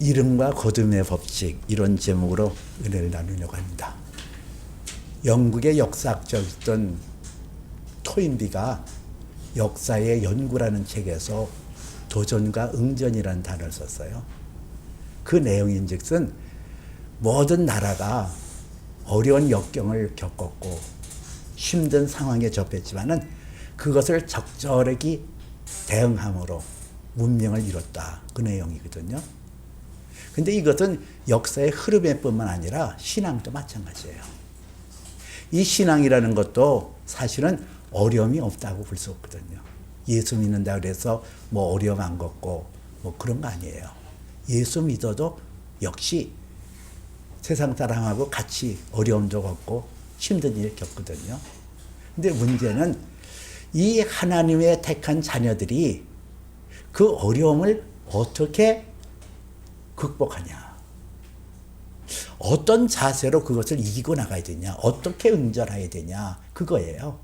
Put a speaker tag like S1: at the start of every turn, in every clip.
S1: 이름과 거듭의 법칙, 이런 제목으로 은혜를 나누려고 합니다. 영국의 역사학자였던 토인비가 역사의 연구라는 책에서 도전과 응전이라는 단어를 썼어요. 그 내용인즉슨 모든 나라가 어려운 역경을 겪었고 힘든 상황에 접했지만은 그것을 적절하게 대응함으로 문명을 이뤘다. 그 내용이거든요. 근데 이것은 역사의 흐름에 뿐만 아니라 신앙도 마찬가지예요. 이 신앙이라는 것도 사실은 어려움이 없다고 볼 수 없거든요. 예수 믿는다 그래서 뭐 어려움 안 겪고 뭐 그런 거 아니에요. 예수 믿어도 역시 세상 사람하고 같이 어려움도 겪고 힘든 일 겪거든요. 근데 문제는 이 하나님의 택한 자녀들이 그 어려움을 어떻게 극복하냐. 어떤 자세로 그것을 이기고 나가야 되냐. 어떻게 응전해야 되냐. 그거예요.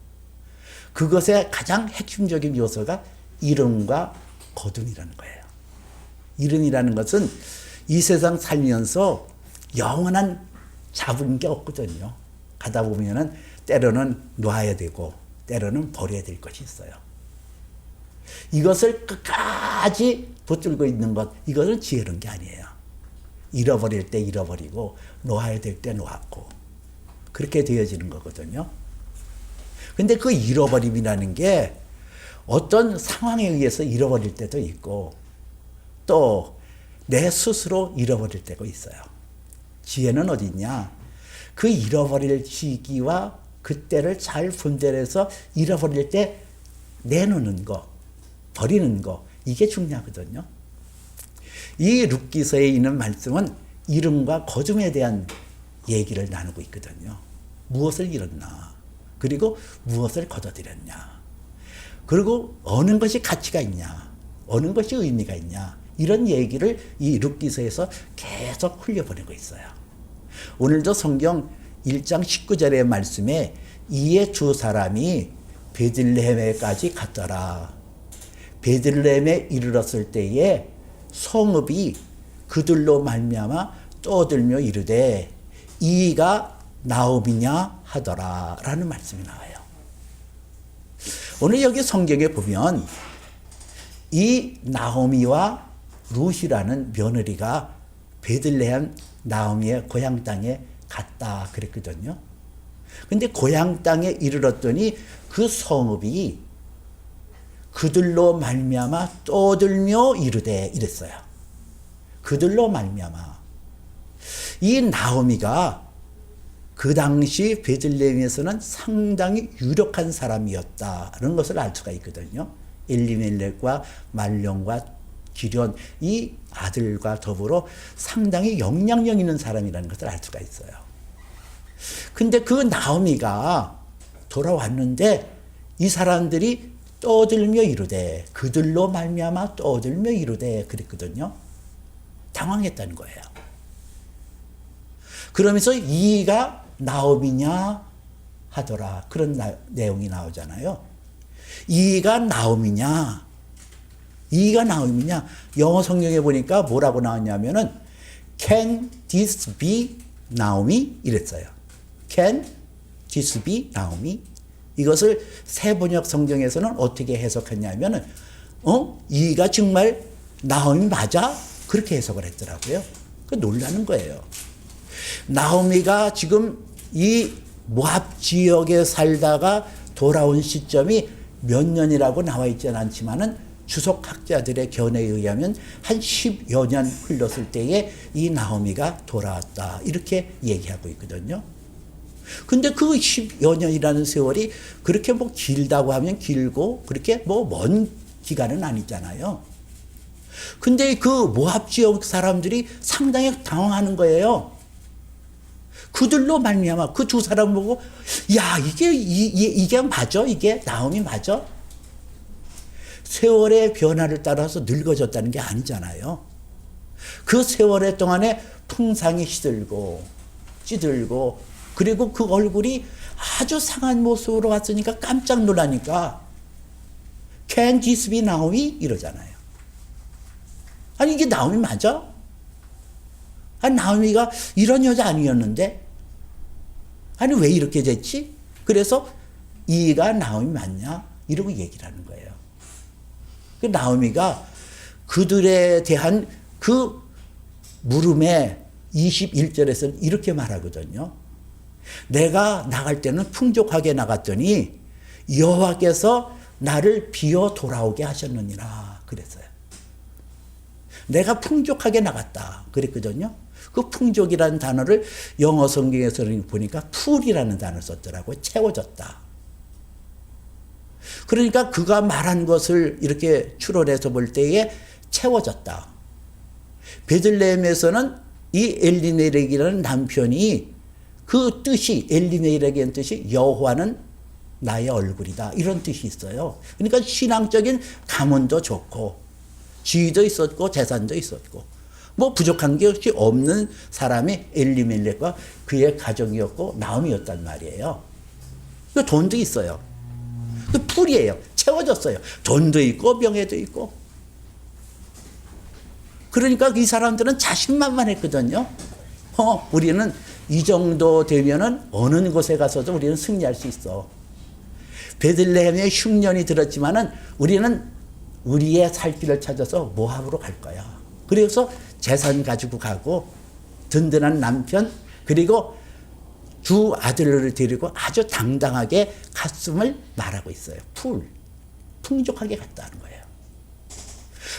S1: 그것의 가장 핵심적인 요소가 이름과 거듭이라는 거예요. 이름이라는 것은 이 세상 살면서 영원한 잡은 게 없거든요. 가다 보면은 때로는 놔야 되고 때로는 버려야 될 것이 있어요. 이것을 끝까지 붙들고 있는 것, 이것은 지혜로운 게 아니에요. 잃어버릴 때 잃어버리고 놓아야 될 때 놓았고 그렇게 되어지는 거거든요. 근데 그 잃어버림이라는 게 어떤 상황에 의해서 잃어버릴 때도 있고 또 내 스스로 잃어버릴 때가 있어요. 지혜는 어디 있냐? 그 잃어버릴 시기와 그때를 잘 분별해서 잃어버릴 때 내놓는 거, 버리는 거, 이게 중요하거든요. 이 룻기서에 있는 말씀은 이름과 거듭에 대한 얘기를 나누고 있거든요. 무엇을 잃었나? 그리고 무엇을 거둬들였냐? 그리고 어느 것이 가치가 있냐? 어느 것이 의미가 있냐? 이런 얘기를 이 룻기서에서 계속 흘려보내고 있어요. 오늘도 성경 1장 19절의 말씀에 이에 두 사람이 베들레헴에까지 갔더라. 베들레헴에 이르렀을 때에 성읍이 그들로 말미암아 떠들며 이르되 이가 나옴이냐 하더라 라는 말씀이 나와요. 오늘 여기 성경에 보면 이 나오미와 룻이라는 며느리가 베들레헴 나오미의 고향 땅에 갔다 그랬거든요. 근데 고향 땅에 이르렀더니 그 성읍이 그들로 말미암아 떠들며 이르되 이랬어요. 그들로 말미암아. 이 나오미가 그 당시 베들레헴에서는 상당히 유력한 사람이었다는 것을 알 수가 있거든요. 엘리멜렉과 말론과 기련 이 아들과 더불어 상당히 영향력 있는 사람이라는 것을 알 수가 있어요. 근데 그 나오미가 돌아왔는데 이 사람들이 떠들며 이르되 그들로 말미암아 떠들며 이르되 그랬거든요. 당황했다는 거예요. 그러면서 이가 나오미냐 하더라. 그런 내용이 나오잖아요. 이가 나오미냐? 이가 나오미냐? 영어 성경에 보니까 뭐라고 나왔냐면은 Can this be 나오미? 이랬어요. Can this be 나오미? 이것을 새 번역 성경에서는 어떻게 해석했냐면은 이가 정말 나오미 맞아? 그렇게 해석을 했더라고요. 그 놀라는 거예요. 나오미가 지금 이 모압 지역에 살다가 돌아온 시점이 몇 년이라고 나와 있지는 않지만은 주석학자들의 견해에 의하면 한 10여 년 흘렀을 때에 이 나오미가 돌아왔다. 이렇게 얘기하고 있거든요. 근데 그 10여 년이라는 세월이 그렇게 뭐 길다고 하면 길고 그렇게 뭐 먼 기간은 아니잖아요. 근데 그 모압 지역 사람들이 상당히 당황하는 거예요. 그들로 말미암아 그 두 사람 보고 야 이게 맞아? 이게 나오미 맞아? 세월의 변화를 따라서 늙어졌다는 게 아니잖아요. 그 세월의 동안에 풍상이 시들고 찌들고 그리고 그 얼굴이 아주 상한 모습으로 왔으니까 깜짝 놀라니까 Can this be 나오미? 이러잖아요. 아니 이게 나오미 맞아? 아니, 나오미가 이런 여자 아니었는데? 아니, 왜 이렇게 됐지? 그래서 이가 나오미 맞냐? 이러고 얘기를 하는 거예요. 그 나오미가 그들에 대한 그 물음에 21절에서는 이렇게 말하거든요. 내가 나갈 때는 풍족하게 나갔더니 여호와께서 나를 비어 돌아오게 하셨느니라 그랬어요. 내가 풍족하게 나갔다 그랬거든요. 그 풍족이라는 단어를 영어 성경에서는 보니까 풀이라는 단어를 썼더라고요. 채워졌다. 그러니까 그가 말한 것을 이렇게 추론해서 볼 때에 채워졌다. 베들레헴에서는 이 엘리멜렉이라는 남편이 그 뜻이, 엘리멜렉의 뜻이 여호와는 나의 얼굴이다, 이런 뜻이 있어요. 그러니까 신앙적인 가문도 좋고 지위도 있었고 재산도 있었고 뭐 부족한 것이 없는 사람이 엘리멜렉과 그의 가정이었고 나오미였단 말이에요. 그 돈도 있어요. 그 풀이에요. 채워졌어요. 돈도 있고 명예도 있고. 그러니까 이 사람들은 자신만만했거든요. 우리는 이 정도 되면은 어느 곳에 가서도 우리는 승리할 수 있어. 베들레헴에 흉년이 들었지만은 우리는 우리의 살 길을 찾아서 모압으로 갈 거야. 그래서 재산 가지고 가고 든든한 남편 그리고 두 아들을 데리고 아주 당당하게 갔음을 말하고 있어요. 풍족하게 갔다는 거예요.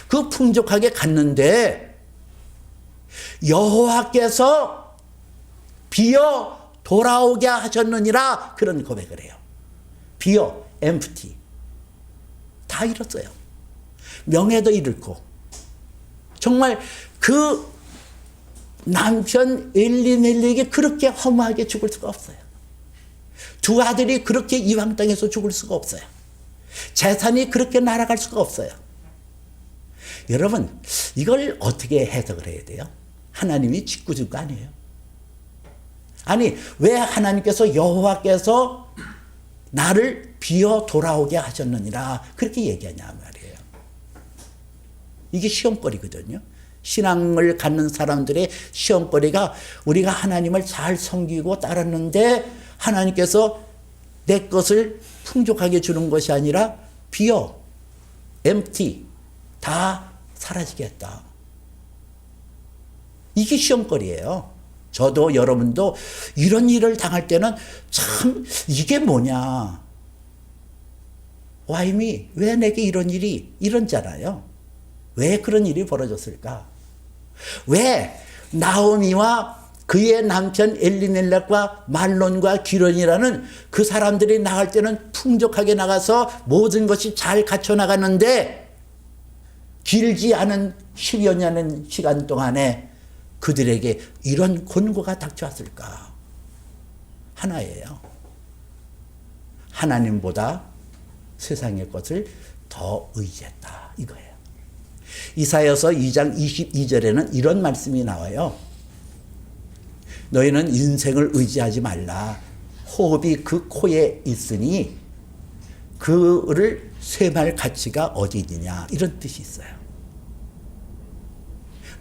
S1: 그 풍족하게 갔는데 여호와께서 비어 돌아오게 하셨느니라 그런 고백을 해요. 비어, empty. 다 잃었어요. 명예도 잃고 정말 그 남편 엘리멜렉이 그렇게 허무하게 죽을 수가 없어요. 두 아들이 그렇게 이방 땅에서 죽을 수가 없어요. 재산이 그렇게 날아갈 수가 없어요. 여러분, 이걸 어떻게 해석을 해야 돼요? 하나님이 짓궂은 거 아니에요? 아니, 왜 하나님께서 여호와께서 나를 비어 돌아오게 하셨느니라 그렇게 얘기하냐 말이에요. 이게 시험거리거든요. 신앙을 갖는 사람들의 시험거리가 우리가 하나님을 잘 섬기고 따랐는데 하나님께서 내 것을 풍족하게 주는 것이 아니라 비어, empty, 다 사라지게 했다. 이게 시험거리예요. 저도 여러분도 이런 일을 당할 때는 참 이게 뭐냐. Why me? 왜 내게 이런 일이 이런잖아요. 왜 그런 일이 벌어졌을까? 왜 나오미와 그의 남편 엘리멜렉과 말론과 기론이라는 그 사람들이 나갈 때는 풍족하게 나가서 모든 것이 잘 갖춰 나갔는데 길지 않은 10여 년의 시간 동안에 그들에게 이런 곤고가 닥쳐왔을까? 하나예요. 하나님보다 세상의 것을 더 의지했다 이거예요. 이사야서 2장 22절에는 이런 말씀이 나와요. 너희는 인생을 의지하지 말라. 호흡이 그 코에 있으니 그를 쇠말 가치가 어디 있느냐 이런 뜻이 있어요.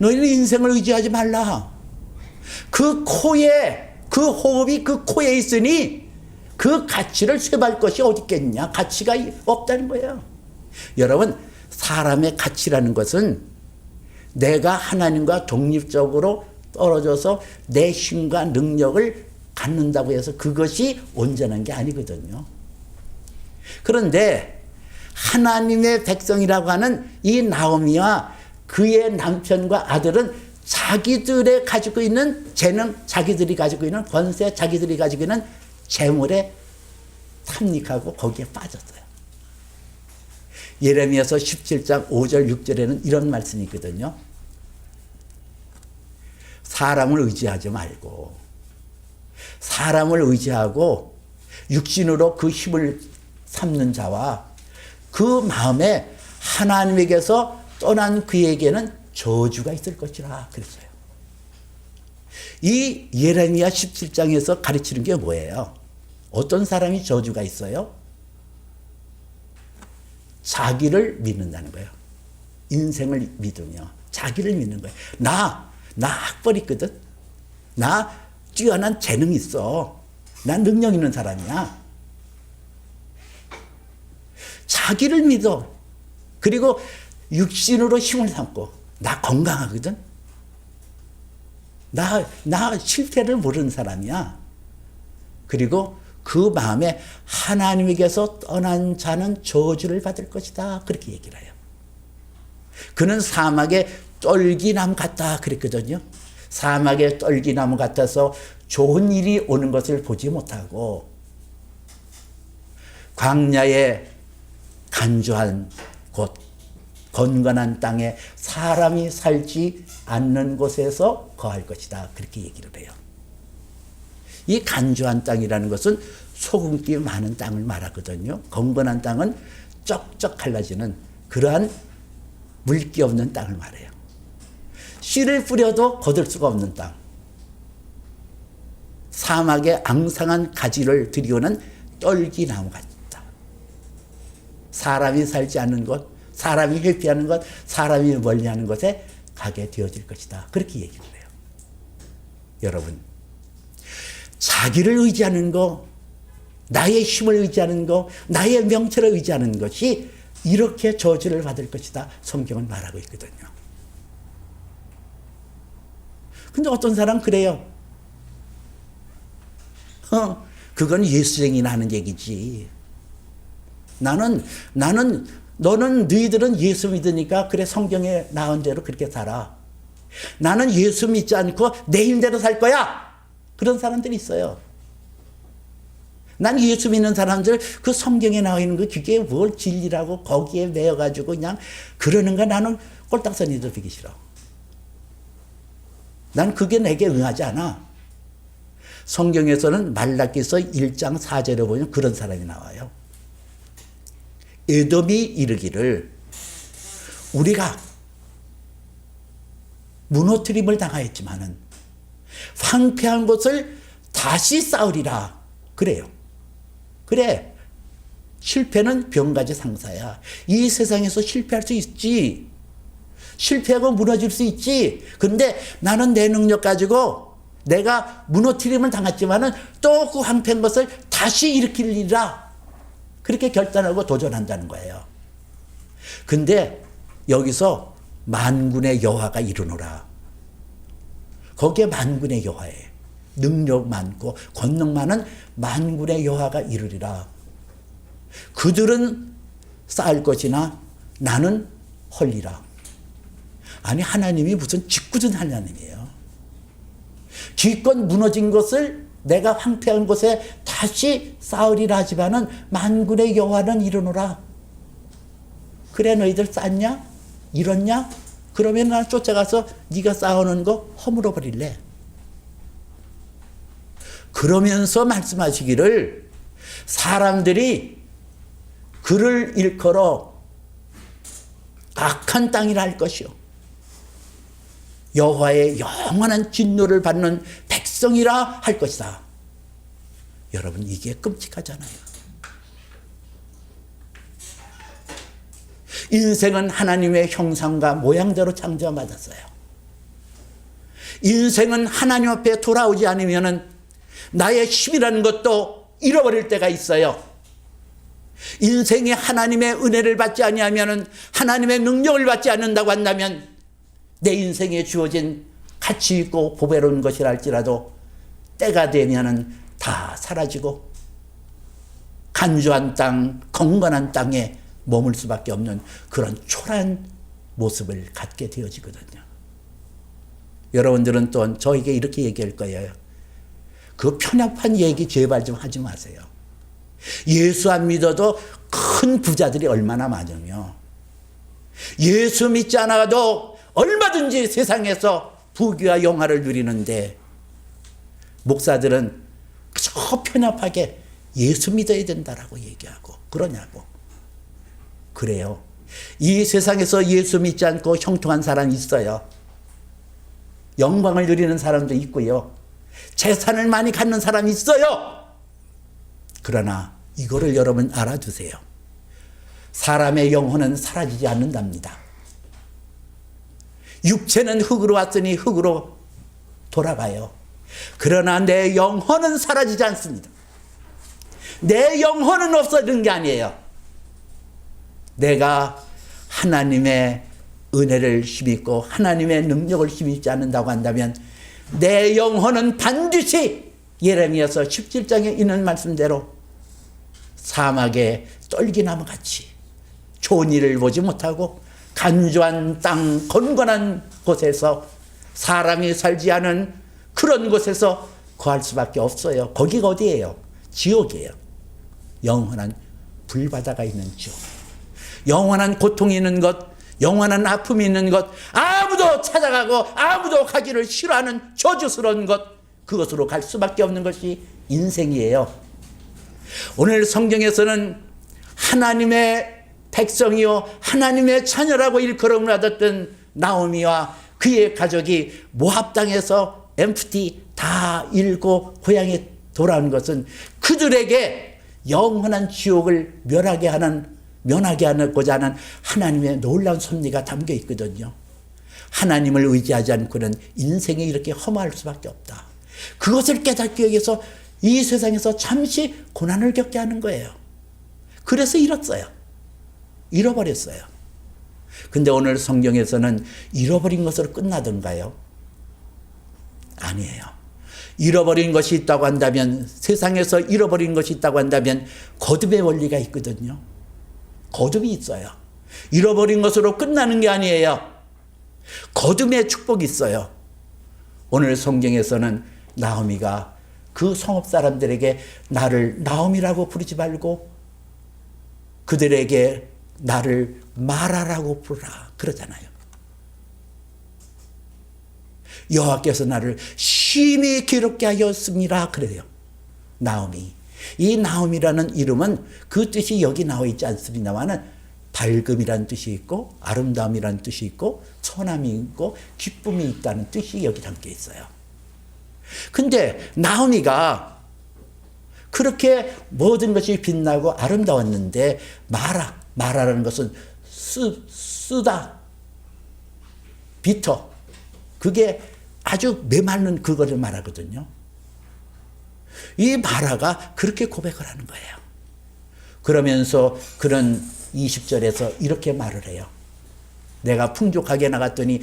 S1: 너희는 인생을 의지하지 말라. 그 코에 그 호흡이 그 코에 있으니 그 가치를 쇠발 것이 어디 있겠냐. 가치가 없다는 거예요. 여러분, 사람의 가치라는 것은 내가 하나님과 독립적으로 떨어져서 내 힘과 능력을 갖는다고 해서 그것이 온전한 게 아니거든요. 그런데 하나님의 백성이라고 하는 이 나오미와 그의 남편과 아들은 자기들의 가지고 있는 재능, 자기들이 가지고 있는 권세, 자기들이 가지고 있는 재물에 탐닉하고 거기에 빠졌어요. 예레미야서 17장 5절 6절에는 이런 말씀이 있거든요. 사람을 의지하지 말고 사람을 의지하고 육신으로 그 힘을 삼는 자와 그 마음에 하나님에게서 떠난 그에게는 저주가 있을 것이라 그랬어요. 이 예레미야 17장에서 가르치는 게 뭐예요? 어떤 사람이 저주가 있어요? 자기를 믿는다는 거예요. 인생을 믿으며 자기를 믿는 거예요. 나 학벌 있거든. 나 뛰어난 재능 있어. 나 능력 있는 사람이야. 자기를 믿어. 그리고 육신으로 힘을 삼고 나 건강하거든. 나 실패를 모르는 사람이야. 그리고 그 마음에 하나님에게서 떠난 자는 저주를 받을 것이다. 그렇게 얘기를 해요. 그는 사막의 떨기나무 같다 그랬거든요. 사막의 떨기나무 같아서 좋은 일이 오는 것을 보지 못하고 광야의 간조한 곳, 건건한 땅에 사람이 살지 않는 곳에서 거할 것이다. 그렇게 얘기를 해요. 이 간조한 땅이라는 것은 소금기 많은 땅을 말하거든요. 건건한 땅은 쩍쩍 갈라지는 그러한 물기 없는 땅을 말해요. 씨를 뿌려도 거둘 수가 없는 땅. 사막에 앙상한 가지를 들이오는 떨기나무 같다. 사람이 살지 않는 곳, 사람이 회피하는 것, 사람이 멀리하는 곳에 가게 되어질 것이다. 그렇게 얘기를 해요. 여러분, 자기를 의지하는 거, 나의 힘을 의지하는 거, 나의 명체를 의지하는 것이 이렇게 저주를 받을 것이다. 성경은 말하고 있거든요. 근데 어떤 사람 그래요. 그건 예수쟁이나 하는 얘기지. 너는 너희들은 예수 믿으니까 그래 성경에 나온 대로 그렇게 살아. 나는 예수 믿지 않고 내 힘대로 살 거야. 그런 사람들이 있어요. 난 예수 믿는 사람들 그 성경에 나와 있는 그게 뭘 진리라고 거기에 매여가지고 그냥 그러는 거 나는 꼴딱서니도 비기 싫어. 난 그게 내게 응하지 않아. 성경에서는 말라기서 1장 4절에 보면 그런 사람이 나와요. 에돔이 이르기를 우리가 무너뜨림을 당하였지만은 황폐한 곳을 다시 쌓으리라. 그래요. 그래. 실패는 병가지 상사야. 이 세상에서 실패할 수 있지. 실패하고 무너질 수 있지. 근데 나는 내 능력 가지고 내가 무너뜨림을 당했지만은 또 그 황폐한 것을 다시 일으키리라. 그렇게 결단하고 도전한다는 거예요. 근데 여기서 만군의 여호와가 이르노라. 거기에 만군의 여호와예요. 능력 많고 권능 많은 만군의 여호와가 이르리라. 그들은 쌓을 것이나 나는 헐리라. 아니 하나님이 무슨 짓궂은 하나님이에요. 기껏 무너진 것을 내가 황폐한 곳에 다시 쌓으리라 하지만은 만군의 여호와는 이르노라. 그래 너희들 쌓냐? 이렇냐? 그러면 난 쫓아가서 네가 쌓아놓은 거 허물어 버릴래. 그러면서 말씀하시기를 사람들이 그를 일컬어 악한 땅이라 할 것이요 여호와의 영원한 진노를 받는 백성이라 할 것이다. 여러분 이게 끔찍하잖아요. 인생은 하나님의 형상과 모양대로 창조받았어요. 인생은 하나님 앞에 돌아오지 않으면 나의 힘이라는 것도 잃어버릴 때가 있어요. 인생이 하나님의 은혜를 받지 아니하면 하나님의 능력을 받지 않는다고 한다면 내 인생에 주어진 가치 있고 보배로운 것이라 할지라도 때가 되면 다 사라지고 간조한 땅, 건건한 땅에 머물 수밖에 없는 그런 초라한 모습을 갖게 되어지거든요. 여러분들은 또 저에게 이렇게 얘기할 거예요. 그 편협한 얘기 제발 좀 하지 마세요. 예수 안 믿어도 큰 부자들이 얼마나 많으며 예수 믿지 않아도 얼마든지 세상에서 부귀와 영화를 누리는데 목사들은 그저 편협하게 예수 믿어야 된다라고 얘기하고 그러냐고. 그래요. 이 세상에서 예수 믿지 않고 형통한 사람이 있어요. 영광을 누리는 사람도 있고요. 재산을 많이 갖는 사람이 있어요. 그러나 이거를 여러분 알아두세요. 사람의 영혼은 사라지지 않는답니다. 육체는 흙으로 왔으니 흙으로 돌아가요. 그러나 내 영혼은 사라지지 않습니다. 내 영혼은 없어지는 게 아니에요. 내가 하나님의 은혜를 힘입고 하나님의 능력을 힘입지 않는다고 한다면 내 영혼은 반드시 예레미야서 17장에 있는 말씀대로 사막의 떨기나무 같이 좋은 일을 보지 못하고 간조한 땅 건건한 곳에서 사람이 살지 않은 그런 곳에서 거할 수밖에 없어요. 거기가 어디예요? 지옥이에요. 영원한 불바다가 있는 지옥. 영원한 고통이 있는 것, 영원한 아픔이 있는 것, 아무도 찾아가고 아무도 가기를 싫어하는 저주스러운 것, 그것으로 갈 수밖에 없는 것이 인생이에요. 오늘 성경에서는 하나님의 백성이요 하나님의 자녀라고 일컬음을 받았던 나오미와 그의 가족이 모압 땅에서 엠프티 다 잃고 고향에 돌아온 것은 그들에게 영원한 지옥을 면하게 하고자 하는 하나님의 놀라운 섭리가 담겨 있거든요. 하나님을 의지하지 않고는 인생이 이렇게 험할 수밖에 없다. 그것을 깨닫기 위해서 이 세상에서 잠시 고난을 겪게 하는 거예요. 그래서 잃어버렸어요. 근데 오늘 성경에서는 잃어버린 것으로 끝나던가요? 아니에요. 잃어버린 것이 있다고 한다면, 세상에서 잃어버린 것이 있다고 한다면 거듭의 원리가 있거든요. 거듭이 있어요. 잃어버린 것으로 끝나는 게 아니에요. 거듭의 축복이 있어요. 오늘 성경에서는 나오미가 그 성읍 사람들에게 나를 나오미라고 부르지 말고 그들에게 나를 마라라고 부르라 그러잖아요. 여호와께서 나를 심히 괴롭게 하였습니다 그래요. 나오미. 이 나오미라는 이름은 그 뜻이 여기 나와 있지 않습니다만 밝음이라는 뜻이 있고 아름다움이라는 뜻이 있고 선함이 있고 기쁨이 있다는 뜻이 여기 담겨 있어요. 근데 나오미가 그렇게 모든 것이 빛나고 아름다웠는데 마라라는 것은 쓰다, 비터, 그게 아주 메마른 그거를 말하거든요. 이 마라가 그렇게 고백을 하는 거예요. 그러면서 그런 20절에서 이렇게 말을 해요. 내가 풍족하게 나갔더니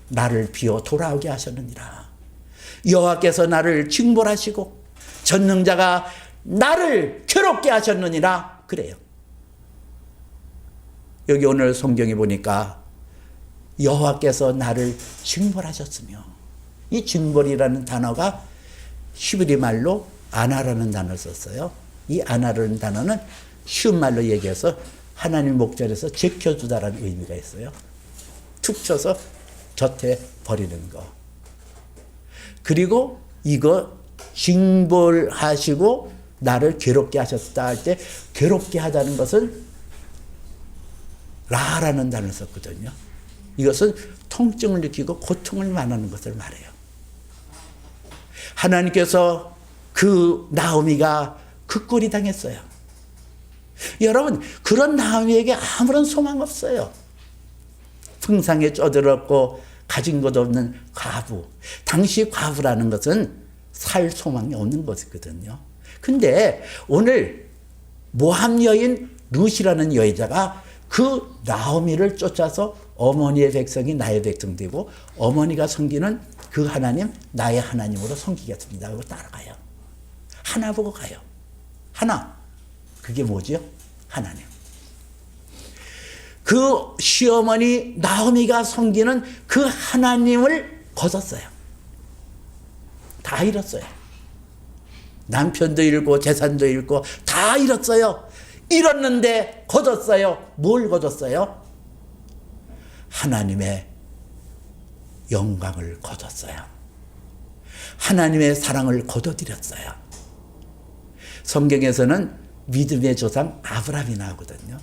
S1: 나를 비워 돌아오게 하셨느니라. 여호와께서 나를 징벌하시고 전능자가 나를 괴롭게 하셨느니라 그래요. 여기 오늘 성경에 보니까 여호와께서 나를 징벌하셨으며, 이 징벌이라는 단어가 히브리 말로 아나라는 단어를 썼어요. 이 아나라는 단어는 쉬운 말로 얘기해서 하나님 목전에서 제껴두다라는 의미가 있어요. 툭 쳐서 곁에 버리는 거. 그리고 이거 징벌하시고 나를 괴롭게 하셨다 할 때 괴롭게 하다는 것은 라라는 단어를 썼거든요. 이것은 통증을 느끼고 고통을 말하는 것을 말해요. 하나님께서 그 나오미가 그 꼴이 당했어요. 여러분, 그런 나오미에게 아무런 소망 없어요. 풍상에 쩌들었고 가진 것 없는 과부. 당시 과부라는 것은 살 소망이 없는 것이거든요. 근데 오늘 모함 여인 룻이라는 여자가 그 나오미를 쫓아서 어머니의 백성이 나의 백성 되고 어머니가 섬기는 그 하나님 나의 하나님으로 섬기겠습니다 하고 따라가요. 하나 보고 가요. 하나. 그게 뭐죠? 하나님. 그 시어머니 나오미가 섬기는 그 하나님을 거뒀어요. 다 잃었어요. 남편도 잃고 재산도 잃고 다 잃었어요. 잃었는데 거뒀어요. 뭘 거뒀어요? 하나님의 영광을 거뒀어요. 하나님의 사랑을 거둬들였어요. 성경에서는 믿음의 조상 아브라함이 나오거든요.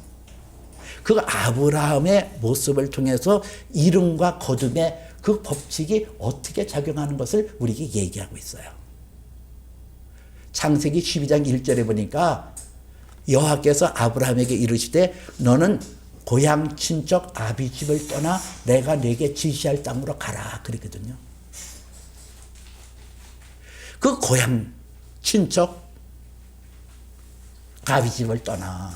S1: 그 아브라함의 모습을 통해서 이름과 거듭의 그 법칙이 어떻게 작용하는 것을 우리에게 얘기하고 있어요. 창세기 12장 1절에 보니까 여호와께서 아브라함에게 이르시되 너는 고향 친척 아비 집을 떠나 내가 네게 지시할 땅으로 가라 그랬거든요. 그 고향 친척 아비 집을 떠나.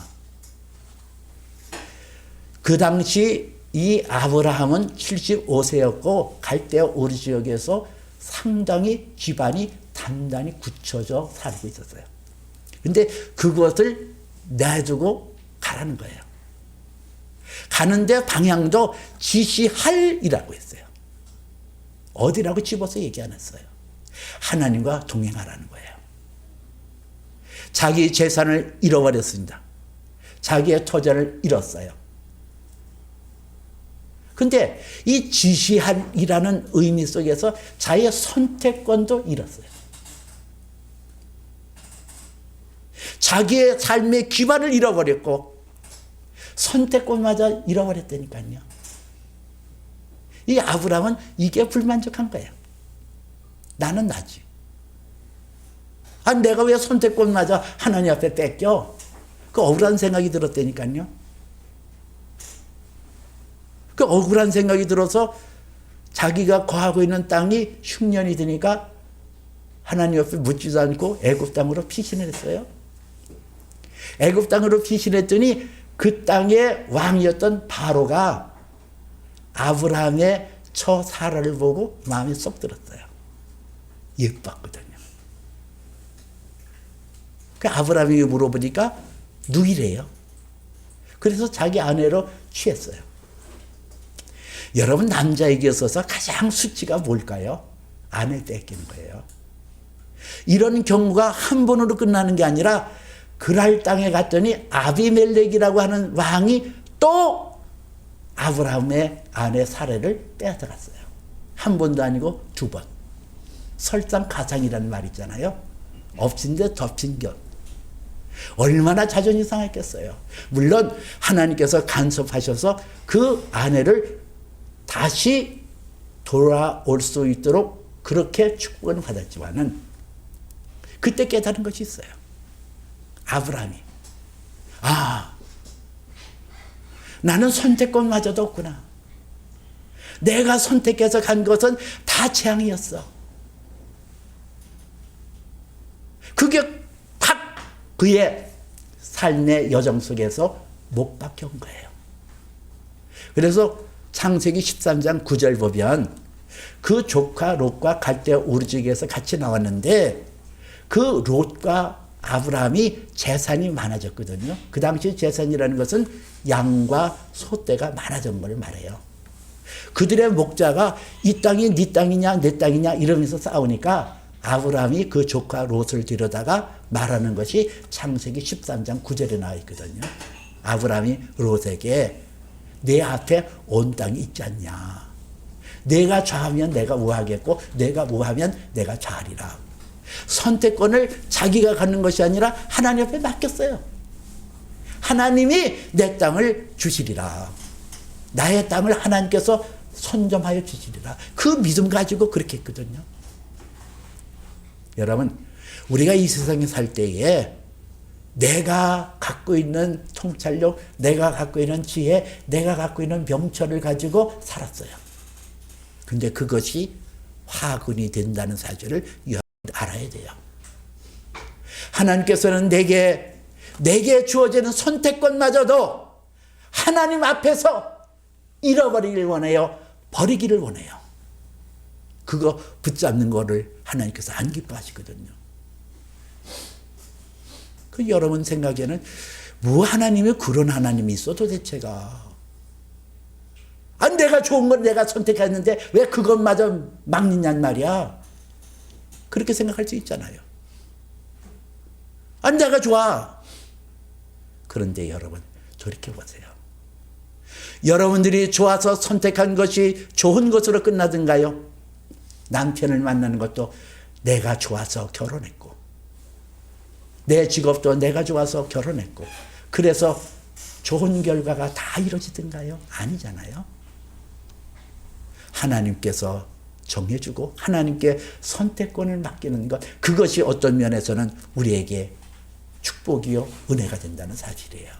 S1: 그 당시 이 아브라함은 75세였고 갈대아 우르 지역에서 상당히 집안이 단단히 굳혀져 살고 있었어요. 근데 그것을 내두고 가라는 거예요. 가는데 방향도 지시할이라고 했어요. 어디라고 집어서 얘기 안 했어요. 하나님과 동행하라는 거예요. 자기 재산을 잃어버렸습니다. 자기의 토지를 잃었어요. 근데 이 지시할이라는 의미 속에서 자기의 선택권도 잃었어요. 자기의 삶의 기반을 잃어버렸고 선택권마저 잃어버렸다니까요. 이 아브라함은 이게 불만족한 거예요. 나는 나지. 아, 내가 왜 선택권마저 하나님 앞에 뺏겨? 그 억울한 생각이 들었다니까요. 그 억울한 생각이 들어서 자기가 거하고 있는 땅이 흉년이 드니까 하나님 앞에 묻지도 않고 애굽 땅으로 피신을 했어요. 애굽 땅으로 피신했더니 그 땅의 왕이었던 바로가 아브라함의 처 사라를 보고 마음에 쏙 들었어요. 예뻤거든요. 그 아브라함이 물어보니까 누이래요. 그래서 자기 아내로 취했어요. 여러분, 남자에게 있어서 가장 수치가 뭘까요? 아내 뺏기는 거예요. 이런 경우가 한 번으로 끝나는 게 아니라 그랄 땅에 갔더니 아비멜렉이라고 하는 왕이 또 아브라함의 아내 사례를 빼앗아갔어요. 한 번도 아니고 두 번. 설상가상이라는 말 있잖아요. 엎친 데 덮친 격. 얼마나 자존이 상했겠어요. 물론 하나님께서 간섭하셔서 그 아내를 다시 돌아올 수 있도록 그렇게 축복을 받았지만은 그때 깨달은 것이 있어요. 아브라함이 나는 선택권마저도 없구나. 내가 선택해서 간 것은 다 재앙이었어. 그게 팍 그의 삶의 여정 속에서 못 박혀온 거예요. 그래서 창세기 13장 9절 보면 그 조카 롯과 갈대아 우르 지역에서 같이 나왔는데 그 롯과 아브라함이 재산이 많아졌거든요. 그 당시 재산이라는 것은 양과 소떼가 많아진 걸 말해요. 그들의 목자가 이 땅이 네 땅이냐 내 땅이냐 이러면서 싸우니까 아브라함이 그 조카 롯을 데려다가 말하는 것이 창세기 13장 9절에 나와 있거든요. 아브라함이 롯에게 내 앞에 온 땅이 있지 않냐. 내가 좌하면 내가 우하겠고 내가 우하면 내가 좌하리라. 선택권을 자기가 갖는 것이 아니라 하나님 앞에 맡겼어요. 하나님이 내 땅을 주시리라. 나의 땅을 하나님께서 선점하여 주시리라. 그 믿음 가지고 그렇게 했거든요. 여러분, 우리가 이 세상에 살 때에 내가 갖고 있는 통찰력, 내가 갖고 있는 지혜, 내가 갖고 있는 명철을 가지고 살았어요. 근데 그것이 화근이 된다는 사실을 알아야 돼요. 하나님께서는 내게 주어지는 선택권마저도 하나님 앞에서 잃어버리기를 원해요. 버리기를 원해요. 그거 붙잡는 거를 하나님께서 안 기뻐하시거든요. 그 여러분 생각에는 뭐 하나님이 그런 하나님이 있어 도대체가. 내가 좋은 건 내가 선택했는데 왜 그것마저 막느냔 말이야. 그렇게 생각할 수 있잖아요. 내가 좋아. 그런데 여러분 돌이켜보세요. 여러분들이 좋아서 선택한 것이 좋은 것으로 끝나든가요? 남편을 만나는 것도 내가 좋아서 결혼했고 내 직업도 내가 좋아서 결혼했고 그래서 좋은 결과가 다 이루어지든가요? 아니잖아요. 하나님께서 정해주고 하나님께 선택권을 맡기는 것, 그것이 어떤 면에서는 우리에게 축복이요 은혜가 된다는 사실이에요.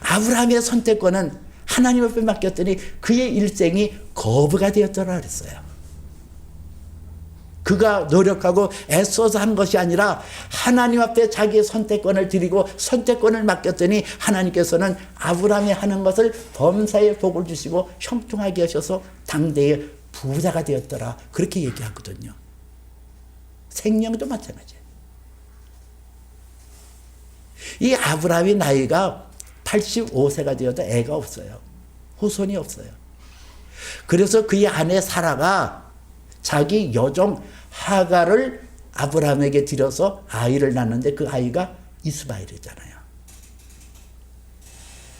S1: 아브라함의 선택권은 하나님 앞에 맡겼더니 그의 일생이 거부가 되었더라 그랬어요. 그가 노력하고 애써서 한 것이 아니라 하나님 앞에 자기의 선택권을 드리고 선택권을 맡겼더니 하나님께서는 아브라함이 하는 것을 범사에 복을 주시고 형통하게 하셔서 당대의 부자가 되었더라. 그렇게 얘기하거든요. 생명도 마찬가지예요. 이 아브라함의 나이가 85세가 되어도 애가 없어요. 후손이 없어요. 그래서 그의 아내 사라가 자기 여종 하갈을 아브라함에게 들여서 아이를 낳는데 그 아이가 이스마엘이잖아요.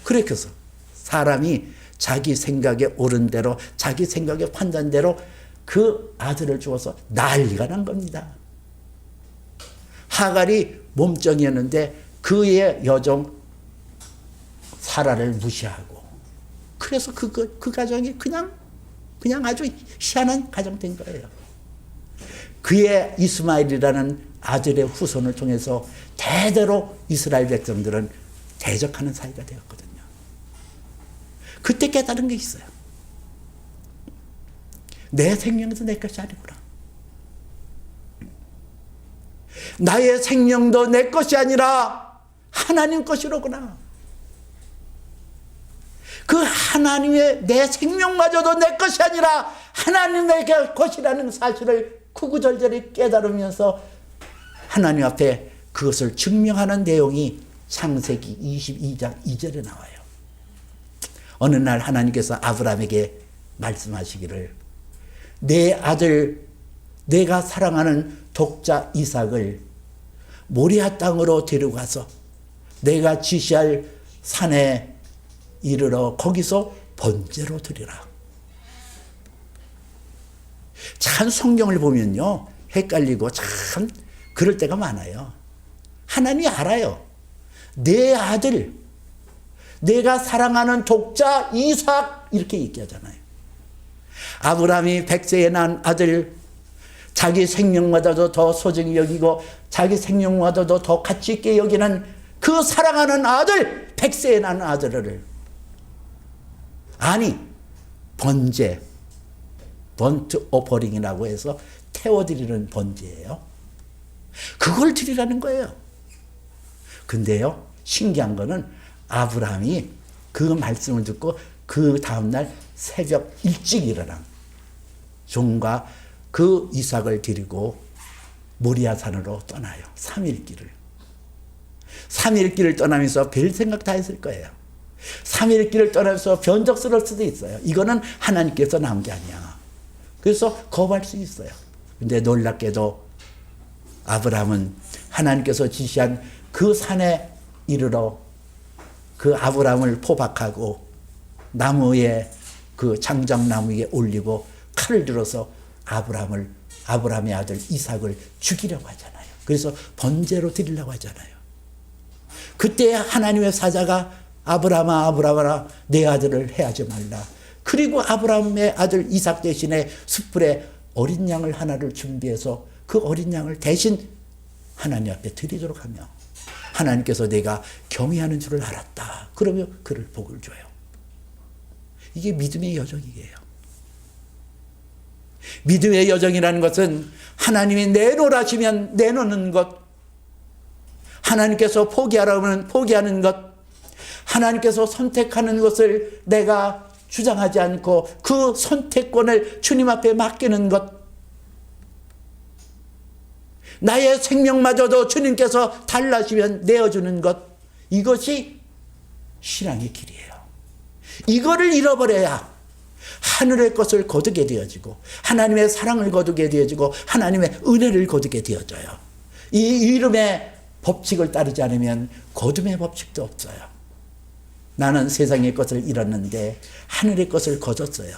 S1: 그래서 사람이 자기 생각에 옳은 대로 자기 생각의 판단대로 그 아들을 주어서 난리가 난 겁니다. 하갈이 몸종이었는데 그의 여종 사라를 무시하고 그래서 그 가정이 그냥 아주 희한한 가정 된 거예요. 그의 이스마엘이라는 아들의 후손을 통해서 대대로 이스라엘 백성들은 대적하는 사이가 되었거든요. 그때 깨달은 게 있어요. 내 생명도 내 것이 아니구나. 나의 생명도 내 것이 아니라 하나님 것이로구나. 그 하나님의 내 생명마저도 내 것이 아니라 하나님의 것이라는 사실을 구구절절히 깨달으면서 하나님 앞에 그것을 증명하는 내용이 창세기 22장 2절에 나와요. 어느 날 하나님께서 아브라함에게 말씀하시기를 내 아들 내가 사랑하는 독자 이삭을 모리아 땅으로 데려가서 내가 지시할 산에 이르러 거기서 번제로 드리라. 참 성경을 보면요 헷갈리고 참 그럴 때가 많아요. 하나님이 알아요. 내 아들 내가 사랑하는 독자 이삭 이렇게 얘기하잖아요. 아브라함이 100세에 낳은 아들 자기 생명보다도 더 소중히 여기고 자기 생명보다도 더 가치 있게 여기는 그 사랑하는 아들 100세에 낳은 아들을 아니 번제 번트 오퍼링이라고 해서 태워드리는 번제예요. 그걸 드리라는 거예요. 근데요 신기한 거는 아브라함이 그 말씀을 듣고 그 다음날 새벽 일찍 일어나 종과 그 이삭을 데리고 모리아산으로 떠나요. 3일 길을. 3일 길을 떠나면서 별 생각 다 했을 거예요. 3일 길을 떠나면서 변덕스러울 수도 있어요. 이거는 하나님께서 나온 게 아니야. 그래서 거부할 수 있어요. 근데 놀랍게도 아브라함은 하나님께서 지시한 그 산에 이르러 그 아브라함을 포박하고 나무에 그 장작나무 위에 올리고 칼을 들어서 아브라함의 아들 이삭을 죽이려고 하잖아요. 그래서 번제로 드리려고 하잖아요. 그때 하나님의 사자가 아브라함아 내 아들을 해하지 말라. 그리고 아브라함의 아들 이삭 대신에 숯불에 어린 양을 하나를 준비해서 그 어린 양을 대신 하나님 앞에 드리도록 하며 하나님께서 내가 경외하는 줄을 알았다. 그러며 그를 복을 줘요. 이게 믿음의 여정이에요. 믿음의 여정이라는 것은 하나님이 내놓으라시면 내놓는 것, 하나님께서 포기하라고 하면 포기하는 것, 하나님께서 선택하는 것을 내가 주장하지 않고 그 선택권을 주님 앞에 맡기는 것, 나의 생명마저도 주님께서 달라시면 내어주는 것, 이것이 신앙의 길이에요. 이거를 잃어버려야 하늘의 것을 거두게 되어지고 하나님의 사랑을 거두게 되어지고 하나님의 은혜를 거두게 되어져요. 이 이름의 법칙을 따르지 않으면 거둠의 법칙도 없어요. 나는 세상의 것을 잃었는데 하늘의 것을 거뒀어요.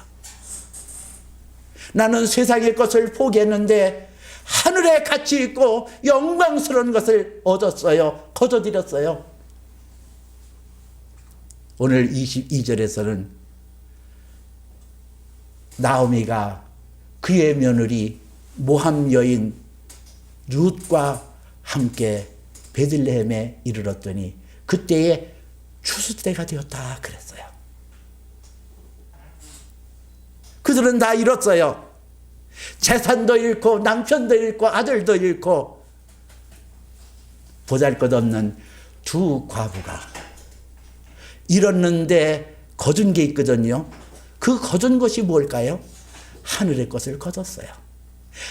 S1: 나는 세상의 것을 포기했는데 하늘에 가치 있고 영광스러운 것을 얻었어요. 거둬들였어요. 오늘 22절에서는 나오미가 그의 며느리 모함 여인 룻과 함께 베들레헴에 이르렀더니 그때에 추수 때가 되었다 그랬어요. 그들은 다 잃었어요. 재산도 잃고 남편도 잃고 아들도 잃고 보잘것없는 두 과부가 잃었는데 거둔 게 있거든요. 그 거둔 것이 뭘까요? 하늘의 것을 거뒀어요.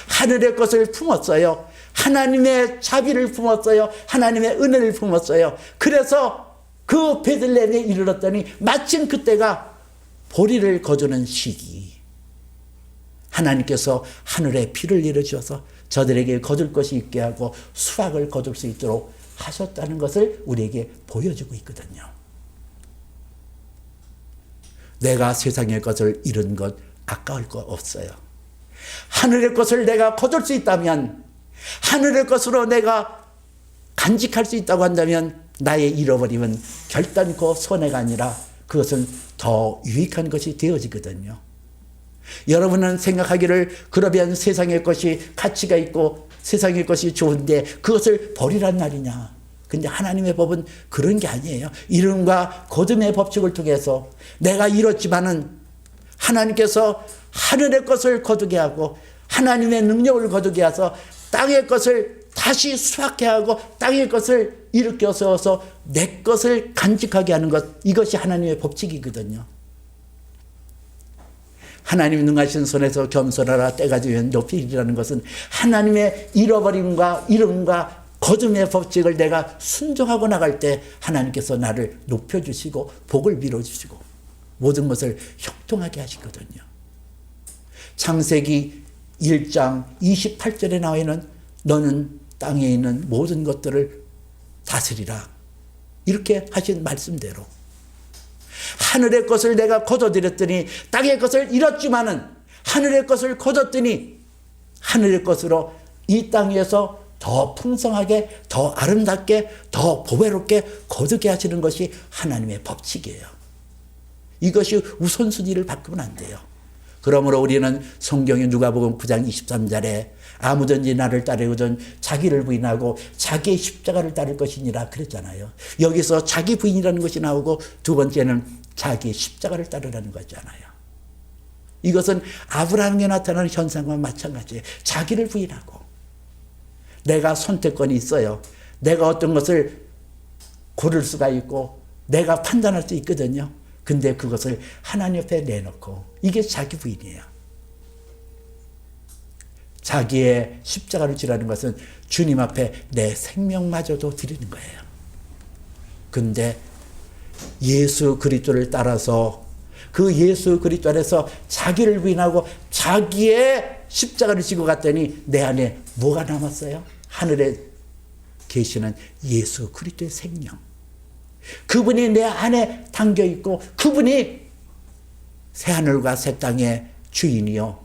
S1: 하늘의 것을 품었어요. 하나님의 자비를 품었어요. 하나님의 은혜를 품었어요. 그래서 그 베들레헴에 이르렀더니 마침 그때가 보리를 거두는 시기. 하나님께서 하늘에 비를 내려주셔서 저들에게 거둘 것이 있게 하고 수확을 거둘 수 있도록 하셨다는 것을 우리에게 보여주고 있거든요. 내가 세상의 것을 잃은 것 아까울 거 없어요. 하늘의 것을 내가 거둘 수 있다면, 하늘의 것으로 내가 간직할 수 있다고 한다면 나의 잃어버림은 결단코 손해가 아니라 그것은 더 유익한 것이 되어지거든요. 여러분은 생각하기를 그러면 세상의 것이 가치가 있고 세상의 것이 좋은데 그것을 버리란 말이냐. 근데 하나님의 법은 그런 게 아니에요. 이름과 거듭의 법칙을 통해서 내가 잃었지만은 하나님께서 하늘의 것을 거두게 하고 하나님의 능력을 거두게 해서 땅의 것을 다시 수확해 하고 땅의 것을 일으켜 세워서 내 것을 간직하게 하는 것, 이것이 하나님의 법칙이거든요. 하나님 능하신 손에서 겸손하라 때가 되면 높이 이르라는 것은 하나님의 잃어버림과 이름과 거듭의 법칙을 내가 순종하고 나갈 때 하나님께서 나를 높여주시고 복을 빌어주시고 모든 것을 형통하게 하시거든요. 창세기 1장 28절에 나와 있는 너는 땅에 있는 모든 것들을 다스리라, 이렇게 하신 말씀대로 하늘의 것을 내가 거둬들였더니 땅의 것을 잃었지만은 하늘의 것을 거뒀더니 하늘의 것으로 이 땅에서 더 풍성하게, 더 아름답게, 더 보배롭게 거두게 하시는 것이 하나님의 법칙이에요. 이것이 우선순위를 바꾸면 안 돼요. 그러므로 우리는 성경의 누가복음 9장 23절에 아무든지 나를 따르거든 자기를 부인하고 자기의 십자가를 따를 것이니라 그랬잖아요. 여기서 자기 부인이라는 것이 나오고 두 번째는 자기의 십자가를 따르라는 거잖아요. 이것은 아브라함에 나타나는 현상과 마찬가지예요. 자기를 부인하고 내가 선택권이 있어요. 내가 어떤 것을 고를 수가 있고 내가 판단할 수 있거든요. 근데 그것을 하나님 앞에 내놓고, 이게 자기 부인이에요. 자기의 십자가를 지라는 것은 주님 앞에 내 생명마저도 드리는 거예요. 근데 예수 그리스도를 따라서 그 예수 그리스도 안에서 자기를 부인하고 자기의 십자가를 지고 갔더니 내 안에 뭐가 남았어요? 하늘에 계시는 예수 그리스도의 생명. 그분이 내 안에 담겨 있고 그분이 새하늘과 새 땅의 주인이요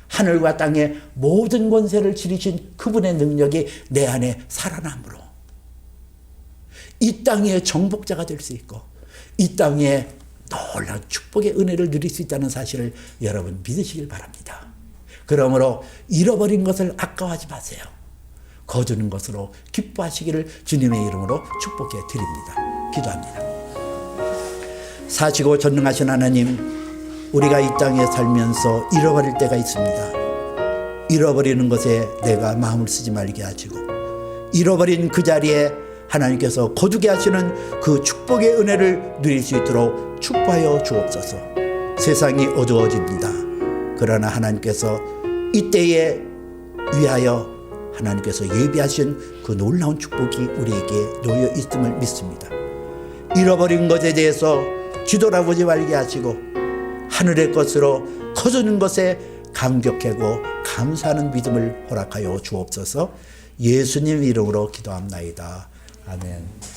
S1: 하늘과 땅의 모든 권세를 지니신 그분의 능력이 내 안에 살아남으로 이 땅의 정복자가 될 수 있고 이 땅에 놀라운 축복의 은혜를 누릴 수 있다는 사실을 여러분 믿으시길 바랍니다. 그러므로 잃어버린 것을 아까워하지 마세요. 거두는 것으로 기뻐하시기를 주님의 이름으로 축복해 드립니다. 기도합니다. 사시고 전능하신 하나님, 우리가 이 땅에 살면서 잃어버릴 때가 있습니다. 잃어버리는 것에 내가 마음을 쓰지 말게 하시고 잃어버린 그 자리에 하나님께서 거두게 하시는 그 축복의 은혜를 누릴 수 있도록 축복하여 주옵소서. 세상이 어두워집니다. 그러나 하나님께서 이때에 위하여 하나님께서 예비하신 그 놀라운 축복이 우리에게 놓여 있음을 믿습니다. 잃어버린 것에 대해서 뒤돌아보지 말게 하시고 하늘의 것으로 거두는 것에 감격하고 감사하는 믿음을 허락하여 주옵소서. 예수님 이름으로 기도합나이다. 아멘.